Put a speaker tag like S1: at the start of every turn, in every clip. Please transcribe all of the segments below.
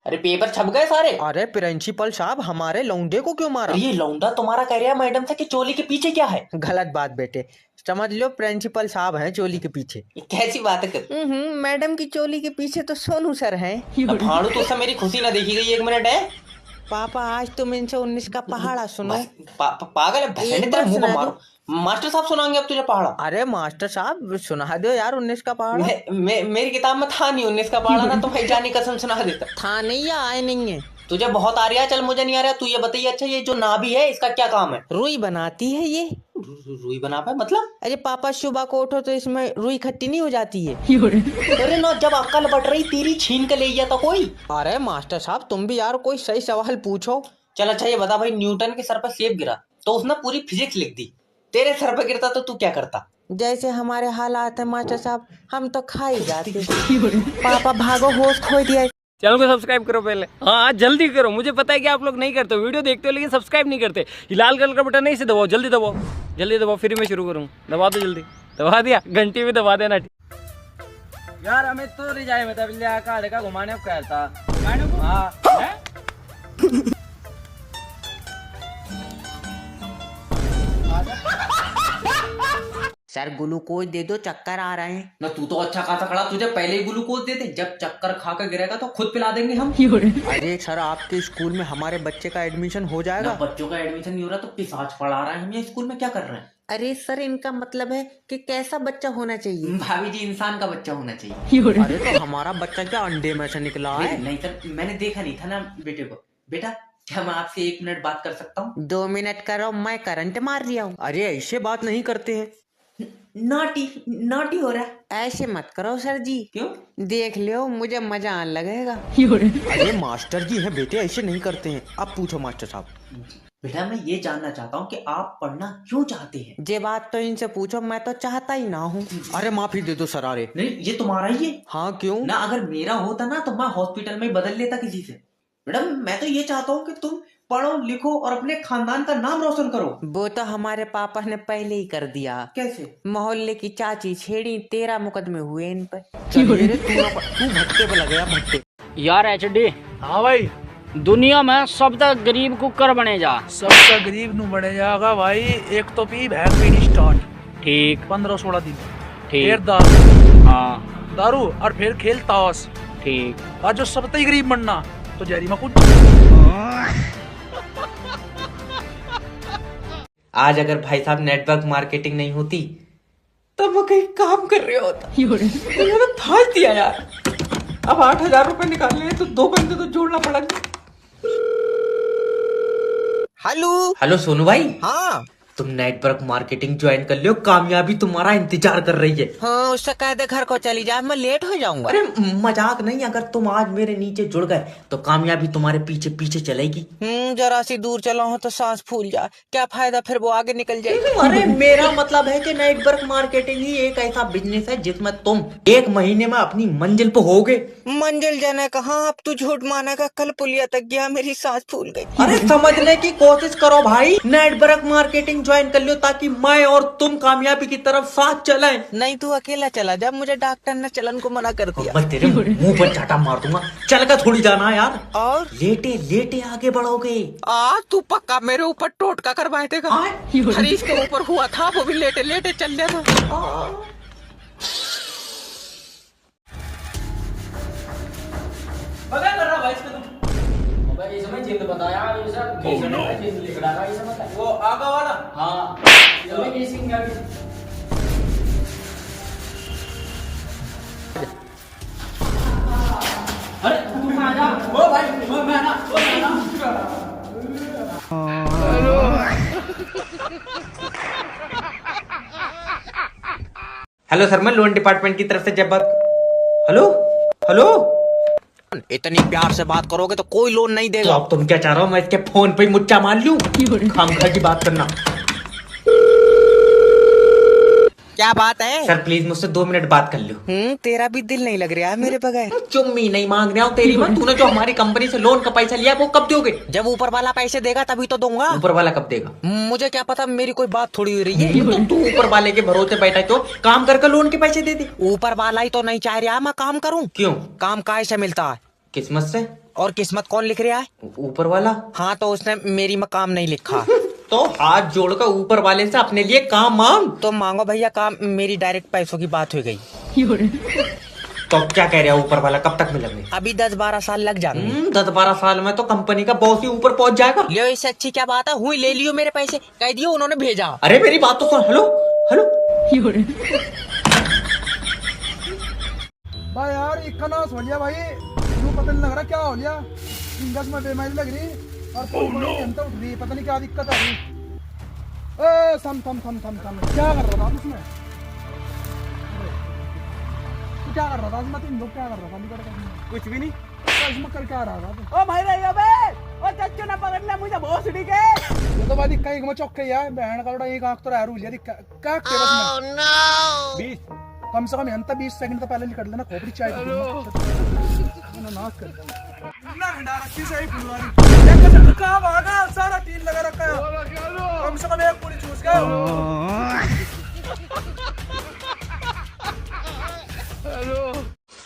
S1: अरे पेपर छप गए सारे।
S2: अरे प्रिंसिपल साहब हमारे लौंडे को क्यों मारा?
S1: अरे ये लौंडा तुम्हारा कह रहा है मैडम से कि चोली के पीछे क्या है।
S2: गलत बात बेटे, समझ लो प्रिंसिपल साहब हैं चोली के पीछे।
S1: ये कैसी बात है कर।
S2: मैडम की चोली के पीछे तो सोनू सर हैं।
S1: फाड़ू तो उससे मेरी खुशी ना देखी गई, 1 मिनट है।
S2: पापा आज तुम इनसे 19 का पहाड़ा सुनो।
S1: पागल है, भैंस
S2: एक
S1: तेरे
S2: बार
S1: मुंह
S2: सुना
S1: पर
S2: दो।
S1: मारो। मास्टर साहब सुनाएंगे अब तुझे पहाड़ा।
S2: अरे मास्टर साहब सुना दो यार 19 का पहाड़ा।
S1: मेरी किताब में था नहीं 19 का पहाड़ा ना, तो भाई जानी कसम सुना देता।
S2: था नहीं या आए नहीं है?
S1: तुझे बहुत आ रहा है, चल मुझे नहीं आ रहा। तू ये बताइए, अच्छा ये जो नाभि है इसका क्या काम है?
S2: रुई बनाती है ये।
S1: रुई बना पाए मतलब?
S2: अरे पापा सुबह को उठो तो इसमें रुई खट्टी नहीं हो जाती है?
S1: अरे ना, जब अक्ल बट रही तेरी छीन के ले गया तो कोई।
S2: अरे मास्टर साहब तुम भी यार कोई सही सवाल पूछो।
S1: चल अच्छा ये बता भाई, न्यूटन के सर पर सेब गिरा तो उसने पूरी फिजिक्स लिख दी, तेरे सर पर गिरता तो तू क्या करता?
S2: जैसे हमारे हालात है मास्टर साहब, हम तो खा ही जाते। पापा भागो, होश खो दिया।
S3: चैनल को सब्सक्राइब करो पहले, हाँ जल्दी करो। मुझे पता है कि आप लोग नहीं करते हो, वीडियो देखते हो लेकिन सब्सक्राइब नहीं करते। ये लाल कलर का बटन नहीं, इसे दबाओ, जल्दी दबाओ, जल्दी दबाओ, फिर मैं शुरू करूँ। दबा दो जल्दी, दबा दिया, घंटी भी दबा देना। यार हमें तो रिजाए मतलब काले का घुमाने अब कहता। हाँ
S2: सर ग्लूकोज दे दो, चक्कर आ रहे हैं।
S1: ना तू तो अच्छा खासा खड़ा, तुझे पहले ही ग्लूकोज दे दे, जब चक्कर खा कर गिरेगा तो खुद पिला देंगे हम।
S2: अरे सर आपके स्कूल में हमारे बच्चे का एडमिशन हो जाएगा?
S1: ना बच्चों का एडमिशन नहीं हो रहा तो पिशाच पढ़ा रहा है, हम ये स्कूल में क्या कर रहे हैं?
S2: अरे सर इनका मतलब है कि कैसा बच्चा होना चाहिए?
S1: भाभी जी इंसान का बच्चा होना चाहिए।
S2: अरे तो हमारा बच्चा क्या अंडे में से निकला है?
S1: नहीं सर, मैंने देखा नहीं था ना बेटे को। बेटा क्या मैं आपसे 1 मिनट बात कर सकता हूँ?
S2: 2 मिनट करो, मैं करंट मार रहा हूँ। अरे ऐसे बात नहीं करते हैं।
S1: नॉटी नॉटी हो रहा है।
S2: ऐसे मत करो सर जी।
S1: क्यों?
S2: देख लियो मुझे मजा आने लगेगा। अरे मास्टर जी हैं बेटे, ऐसे नहीं करते हैं। अब पूछो मास्टर साहब।
S1: बेटा मैं ये जानना चाहता हूँ कि आप पढ़ना क्यों चाहते हैं?
S2: ये बात तो इनसे पूछो, मैं तो चाहता ही ना हूँ। अरे माफी दे दो सर। अरे
S1: नहीं ये तुम्हारा ही है।
S2: हाँ क्यों?
S1: ना अगर मेरा होता ना तो मैं हॉस्पिटल में ही बदल लेता किसी से। मैडम मैं तो ये चाहता हूँ कि तुम पढ़ो लिखो और अपने खानदान का नाम रोशन करो।
S2: वो तो हमारे पापा ने पहले ही कर दिया।
S1: कैसे?
S2: मोहल्ले की चाची छेड़ी, 13 मुकदमे हुए इन पर। तू भट्टे पे लग गया, भट्टे।
S3: यार HD,
S4: हाँ भाई,
S3: दुनिया में सबसे गरीब कुकर बने जा।
S4: सबसे गरीब नु बने जाएगा भाई। एक तो पी भैंस स्टार्ट,
S3: ठीक
S4: 15-16 दिन,
S3: ठीक,
S4: फिर दारू,
S3: हाँ
S4: दारू और फिर खेल ताश।
S3: ठीक।
S4: और जो सबसे ही गरीब बनना तो जहरी में कुछ।
S1: आज अगर भाई साहब नेटवर्क मार्केटिंग नहीं होती तब वो कहीं काम कर रहे होता। मैंने तो फाड़ दिया यार। अब 8,000 रुपए निकालने हैं तो 2 बंदे तो जोड़ना पड़ेगा।
S2: हेलो
S1: हेलो सोनू भाई,
S2: हाँ
S1: तुम नेटवर्क मार्केटिंग ज्वाइन कर लियो, कामयाबी तुम्हारा इंतजार कर रही है।
S2: हाँ, उससे कह दे घर को चली जा, मैं लेट हो जाऊंगा।
S1: अरे मजाक नहीं, अगर तुम आज मेरे नीचे जुड़ गए तो कामयाबी तुम्हारे पीछे पीछे चलेगी।
S2: जरा सी दूर चला हो तो सांस फूल जाए, क्या फायदा, फिर वो आगे निकल जाएगी।
S1: अरे मेरा मतलब है कि नेटवर्क मार्केटिंग ही एक ऐसा बिजनेस है जिसमें तुम 1 महीने में अपनी मंजिल पे होगे।
S2: मंजिल जाने कहाँ, अब तू झूठ मानेगा, कल पुलिया तक गया, मेरी सांस फूल गई।
S1: अरे समझने की कोशिश करो भाई, नेटवर्क मार्केटिंग ज्वाइन कर लो ताकि मैं और तुम कामयाबी की तरफ साथ चलें।
S2: नहीं तू अकेला चला जा, मुझे डॉक्टर ने चलन को मना कर दिया।
S1: मैं तेरे मुंह पर चाटा मार दूंगा, चल का थोड़ी जाना यार।
S2: और
S1: लेटे लेटे आगे बढ़ोगे।
S2: तू पक्का मेरे ऊपर टोटका करवाए देगा? हरीश के ऊपर हुआ था, वो भी लेटे लेटे चल लेना।
S3: बताया
S1: वो आगा वाला।
S3: हाँ अरे तुम आ जा।
S1: ओ भाई मैं ना हेलो सर, मैं लोन डिपार्टमेंट की तरफ से जब हेलो हेलो।
S2: इतनी प्यार से बात करोगे तो कोई लोन नहीं
S1: तो
S2: देगा।
S1: अब तुम क्या चाह रहे हो, मैं इसके फोन पे ही मुच्चा मार लूं? खामखा की बात करना।
S2: क्या बात है?
S1: सर प्लीज मुझसे 2 मिनट बात कर लो।
S2: तेरा भी दिल नहीं लग रहा है मेरे बगैर।
S1: चुम्मी नहीं मांग रहा हूँ तेरी मैं। तूने जो हमारी कंपनी से लोन का पैसा लिया वो कब दोगे?
S2: जब ऊपर वाला पैसे देगा तभी तो दूंगा।
S1: ऊपर वाला कब देगा?
S2: मुझे क्या पता, मेरी कोई बात थोड़ी हो रही है।
S1: तो तू ऊपर वाले के भरोसे बैठा क्यों? काम करके लोन के पैसे दे दे।
S2: ऊपर वाला ही तो नहीं चाह रहा मैं काम करूं।
S1: क्यों?
S2: काम काहे से मिलता है?
S1: किस्मत से।
S2: और किस्मत कौन लिख रहा है?
S1: ऊपर वाला।
S2: हाँ तो उसने मेरी मकाम नहीं लिखा।
S1: तो हाथ जोड़कर ऊपर वाले से अपने लिए काम मांग।
S2: तो मांगो भैया काम, मेरी डायरेक्ट पैसों की बात हो गई।
S1: तो क्या कह रहा है ऊपर वाला, कब तक मिलेंगे?
S2: अभी 10-12 साल लग जाएंगे।
S1: 10-12 साल में तो कंपनी का बॉस ही ऊपर पहुंच जाएगा।
S2: लियो, इससे अच्छी क्या बात है, हुई ले लियो मेरे पैसे, कह दियो उन्होंने भेजा।
S1: अरे मेरी बात तो सुन। Hello hello.
S5: भाई यार इक्का ना हो लिया भाई, तू पता नहीं लग रहा क्या हो लिया, इंगस में बेमारी लग रही और घंटा उठ रही, पता नहीं क्या दिक्कत आ रही। ए थम थम थम थम थम, क्या कर रहा था उसमें? तू क्या कर रहा था उसमें? तुम लोग क्या कर रहा था? निकल कर
S3: कुछ भी नहीं।
S5: इसमें कर क्या रहा था?
S4: ओ भाई रही बे, ओ चच्चू ना पकड़ना मुझे बहुत सीढ़ी के।
S5: ये तो बात इक्का एक में चौक यार, बहन का बड़ा एक आंख तो रह रही है दिक्का क्या के बस में
S3: 20
S5: कम से कम अंत 20 सेकंड तो पहले निकल लेना, खोपड़ी चाय ना नाक कर ना हंडा रखी सही फुलवारी एक कहां भागा, सारा तीन लगा रखा है, कम से कम एक पूरी चूस गया।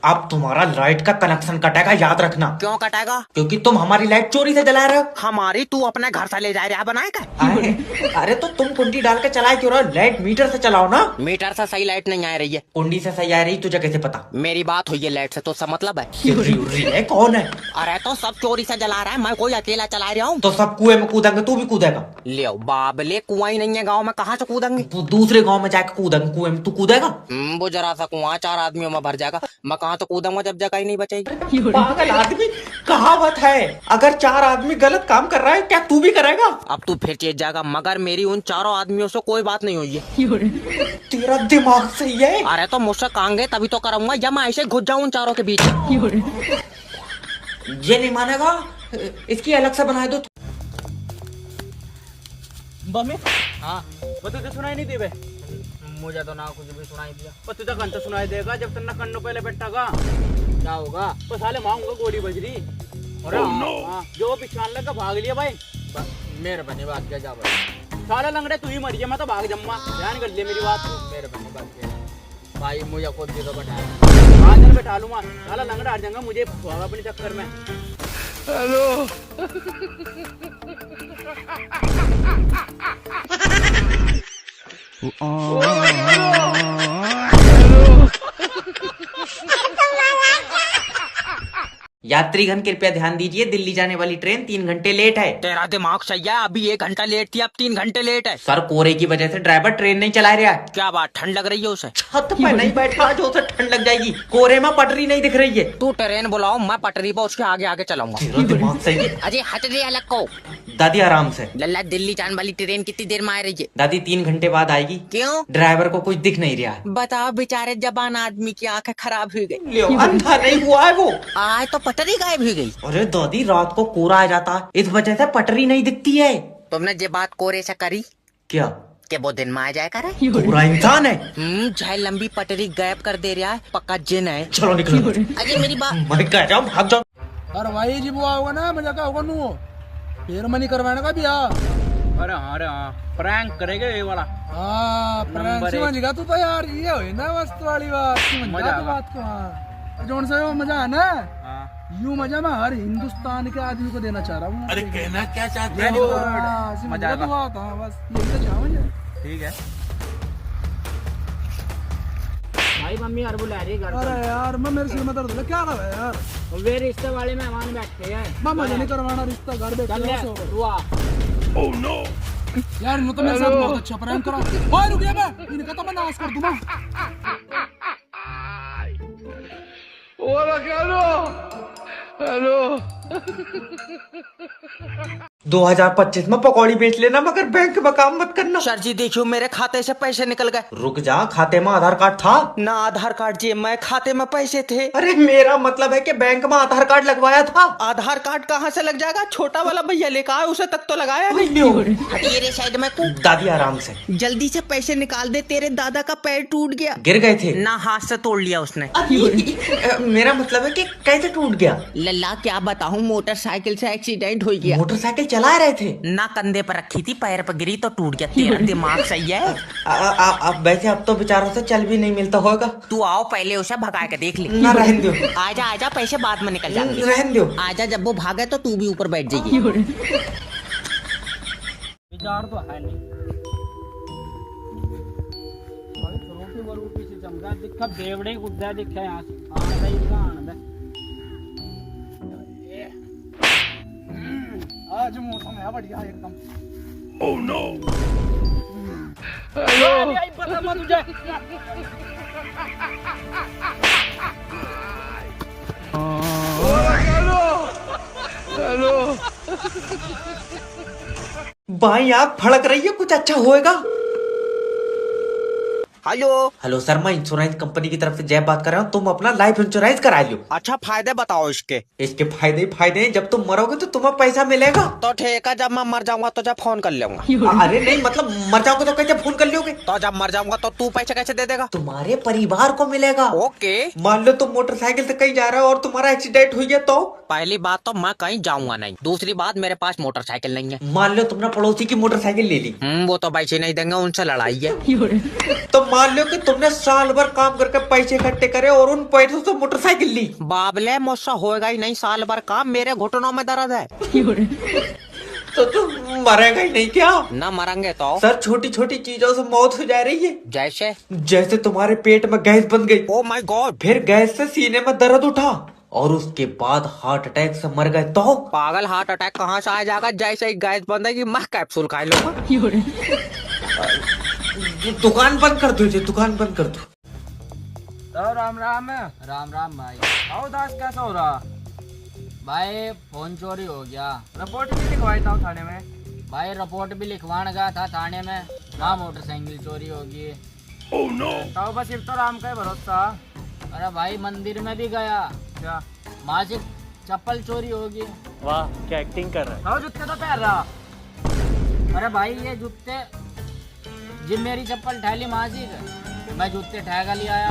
S1: अब तुम्हारा लाइट का कनेक्शन कटेगा, याद रखना।
S2: क्यों कटेगा?
S1: क्योंकि तुम हमारी लाइट चोरी से जला रहे हो।
S2: हमारी तू अपने घर से ले जा रहा बनाए का?
S1: अरे तो तुम कुंडी डाल के चलाए क्यों रहे हो? लाइट मीटर से चलाओ ना।
S2: मीटर से सही लाइट नहीं आ रही है।
S1: कुंडी से सही आ रही, तुझे कैसे पता?
S2: मेरी बात हुई है लाइट से, तो सब मतलब है?
S1: उर्री है, कौन है?
S2: अरे तो सब चोरी से जला रहा है, मैं कोई अकेला चला रहा हूँ?
S1: तो सब कुएं में कूदेंगे, तू भी कूदेगा?
S2: ले बाबले, कुआं ही नहीं है गाँव में, कहाँ से कूदेंगे?
S1: तू दूसरे गांव में जाके कूदेंगे, कुएं में तू कूदेगा?
S2: वो जरा सा कुआं 4 आदमियों में भर जाएगा, मैं कहाँ तो कूदूंगा जब जगह ही नहीं बचेगी।
S1: पागल आदमी, कहावत है अगर 4 आदमी गलत काम कर रहा है, क्या तू भी करेगा?
S2: अब तू फिर चेत जाएगा, मगर मेरी उन 4 आदमियों से कोई बात नहीं हुई है।
S1: तेरा दिमाग सही है।
S2: अरे तो मुझसे कांगे तभी तो करूंगा, या मैं ऐसे घुस जाऊं उन 4 के बीच।
S1: ये नहीं मानेगा, इसकी अलग से बना दो।
S3: बमे
S2: हाँ
S3: वो तुझे सुनाई नहीं दी बे?
S2: मुझे तो ना कुछ भी सुनाई दिया।
S3: पर तुझे घंटा सुनाई देगा जब तक कन्नो पहले बैठा का।
S2: क्या होगा?
S3: तो साले मांगूंगा गोली बजरी। अरे हाँ, जो पिछान लगा भाग लिया भाई।
S2: मेरे बनी बात क्या जा
S3: साले लंगड़े तू ही मर गया, मैं तो भाग जम्मा। ध्यान कर लिया मेरी बात।
S2: मेरे बनी बात क्या भाई, मुझे खुद भी तो बैठाया।
S3: हाँ चल बैठा लूंगा, साला लंगड़ा हट जाएगा मुझे अपने चक्कर में।
S1: यात्रीगण कृपया ध्यान दीजिए, दिल्ली जाने वाली ट्रेन 3 घंटे लेट है।
S2: तेरा दिमाग सही है, अभी 1 घंटा लेट थी, अब 3 घंटे लेट है।
S1: सर कोहरे की वजह से ड्राइवर ट्रेन नहीं चला रहा है।
S2: क्या बात, ठंड लग रही है उसे?
S1: छत पे नहीं बैठा जो उसे ठंड लग जाएगी, कोहरे में पटरी नहीं दिख रही है।
S2: तू ट्रेन बुलाओ, मैं पटरी पर उसके आगे आगे चलाऊंगा।
S1: तेरा दिमाग सही है।
S2: अजय हट रे अलग को।
S1: दादी आराम से।
S2: लल्ला, दिल्ली जाने वाली ट्रेन कितनी देर में आ रही है?
S1: दादी 3 घंटे बाद आएगी।
S2: क्यों?
S1: ड्राइवर को कुछ दिख नहीं रहा है।
S2: बताओ, बेचारे जबान आदमी की आंखें खराब हो गई।
S1: लियो, अंधा नहीं हुआ है वो।
S2: आज तो पटरी गायब हो गई।
S1: अरे दादी रात को कोहरा आ जाता है, इस वजह से पटरी नहीं दिखती है।
S2: तुमने ये बात कोरे से करी
S1: क्या?
S2: कि वो दिन में आ जाए करे?
S1: पूरा इंसान है।
S2: झाई लंबी पटरी गायब कर दे रहा है, पक्का जिन है।
S1: चलो निकलो।
S2: अजय मेरी बात।
S1: मैं कह जाऊँ भाग जाओ।
S5: अरे भाई जी वो होगा ना, मजा का होगा नू फिर मनी करवाने का बिया।
S3: अरे हाँ प्रैंक करेगा ये वाला।
S5: हाँ
S3: नंबर एक।
S5: समझ गया तू तो यार, ये हुई ना मस्त वाली बात, समझ
S3: मजा
S5: गया
S3: आ
S5: तू
S3: गया।
S5: बात को। हाँ जोन से वो मजा है ना,
S3: हाँ।
S5: यूं मजा मैं हर हिंदुस्तान के आदमी को देना चाह रहा हूँ।
S4: अरे कहना क्या चाहते
S3: Very
S4: हो?
S3: good.
S5: हाँ, समझ
S3: मजा
S5: गया तू
S3: आएगा।
S5: बात। हाँ बस यही तो चाह मुझे।
S3: ठीक है भाई, मम्मी और बुला रही घर
S5: अरे यार मैं मेरे सिर में दर्द हो रहा है, क्या कर रहा है यार?
S3: पर। वे रिश्ते वाले मेहमान बैठे हैं।
S5: मैं मजा नहीं करवाना, रिश्ता घर बैठे हो सो।
S3: रुआ
S5: यार यूं तो मेरे साथ बहुत अच्छा प्रैंक करा। ओए रुक जा बे, इनका तो मैं नाश कर दूंगा।
S1: 2025 में पकौड़ी बेच लेना, मगर बैंक में काम मत करना।
S2: सर जी देखियो, मेरे खाते से पैसे निकल गए।
S1: रुक जा, खाते में आधार कार्ड था
S2: ना आधार कार्ड जी, मैं खाते में पैसे थे।
S1: अरे मेरा मतलब है कि बैंक में आधार कार्ड लगवाया था।
S2: आधार कार्ड कहाँ से लग जाएगा? छोटा वाला भैया लेकर आए, उसे तक तो लगाया नहीं।
S1: लियो।
S2: हटिए रे साइड में को।
S1: दादी आराम से।
S2: जल्दी से पैसे निकाल दे, तेरे दादा का पैर टूट गया।
S1: गिर गए थे
S2: ना, हाथ से तोड़ लिया उसने।
S1: मेरा मतलब है कि कैसे टूट गया?
S2: लल्ला क्या बताऊं, मोटरसाइकिल से एक्सीडेंट हो गया।
S1: मोटरसाइकिल चला रहे थे
S2: ना कंधे पर रखी थी, पैर पर गिरी तो टूट गया। तेरा दिमाग सही है।
S1: अब वैसे अब तो बेचारों से चल भी नहीं मिलता होगा।
S2: तू आओ पहले उसे भगा के देख ले।
S1: ना रहने दो,
S2: आजा आजा, पैसे बाद में निकल जाएंगे।
S1: रहने दो।
S2: आजा, जब वो भागे तो तू भी ऊपर बैठ जाइए।
S3: विचार तो है नहीं रोटी वरोटी से चमका दिखा बेवड़े कुद्दा दिखा यहाँ से आंदा ही आंदा।
S5: आज मौसम है बढ़िया एकदम।
S3: पता मत तुझे
S1: भाई आप फड़क रही है, कुछ अच्छा होएगा।
S2: हेलो।
S1: हेलो सर, मैं इंश्योरेंस कंपनी की तरफ से जय बात कर रहा हूँ। तुम अपना लाइफ इंश्योरेंस करा लो।
S2: अच्छा, फायदे बताओ इसके।
S1: इसके फायदे ही फायदे हैं। जब तुम मरोगे तो तुम्हें पैसा मिलेगा।
S2: तो ठीक है, जब मैं मर जाऊंगा तो जब फोन कर लूंगा।
S1: अरे नहीं, मतलब मर जाओगे तो कैसे फोन कर लोगे?
S2: तो जब मर जाऊंगा तो तू पैसे कैसे दे देगा?
S1: तुम्हारे परिवार को मिलेगा।
S2: ओके।
S1: मान लो तुम मोटरसाइकिल से कहीं जा रहे हो और तुम्हारा एक्सीडेंट हुई है तो?
S2: पहली बात तो मैं कहीं जाऊंगा नहीं, दूसरी बात मेरे पास मोटरसाइकिल नहीं है।
S1: मान लो तुमने पड़ोसी की मोटरसाइकिल ले ली।
S2: वो तो पैसे नहीं देंगे, उनसे लड़ाई है।
S1: तो मान लो कि तुमने साल भर काम करके पैसे इकट्ठे करे और उन पैसों से मोटरसाइकिल ली।
S2: बाबले, मुझसे होएगा ही नहीं साल भर काम, मेरे घुटनों में दर्द है।
S1: तो तुम मरेगा ही नहीं क्या?
S2: न मरेंगे तो?
S1: सर, छोटी छोटी चीजों से मौत हो जा रही है।
S2: जैसे?
S1: जैसे तुम्हारे पेट में गैस बन गई।
S2: Oh my God.
S1: फिर गैस से सीने में दर्द उठा और उसके बाद हार्ट अटैक से मर गए तो?
S2: पागल, हार्ट अटैक कहाँ से आ जाएगा? जैसे ही गैस बंदेगी मैं कैप्सूल खा लूंगा।
S1: दुकान बंद कर दो, दुकान बंद कर दो।
S3: तो राम राम भाई। आओ दास, कैसा हो रहा? भाई फोन चोरी हो गया। रिपोर्ट भी लिखवाई था थाने में। भाई रिपोर्ट भी लिखवाने गया था थाने में, वहाँ मोटरसाइकिल चोरी होगी। oh, no. तो बस सिर्फ तो राम का ही भरोसा। अरे भाई मंदिर में भी गया, क्या वहाँ से चप्पल चोरी होगी।
S4: वाह, क्या एक्टिंग कर रहा है।
S3: जूते तो पहन रहा। अरे भाई ये जूते, जिम मेरी चप्पल ठहली माजी, मैं जूते ठहगा ले आया।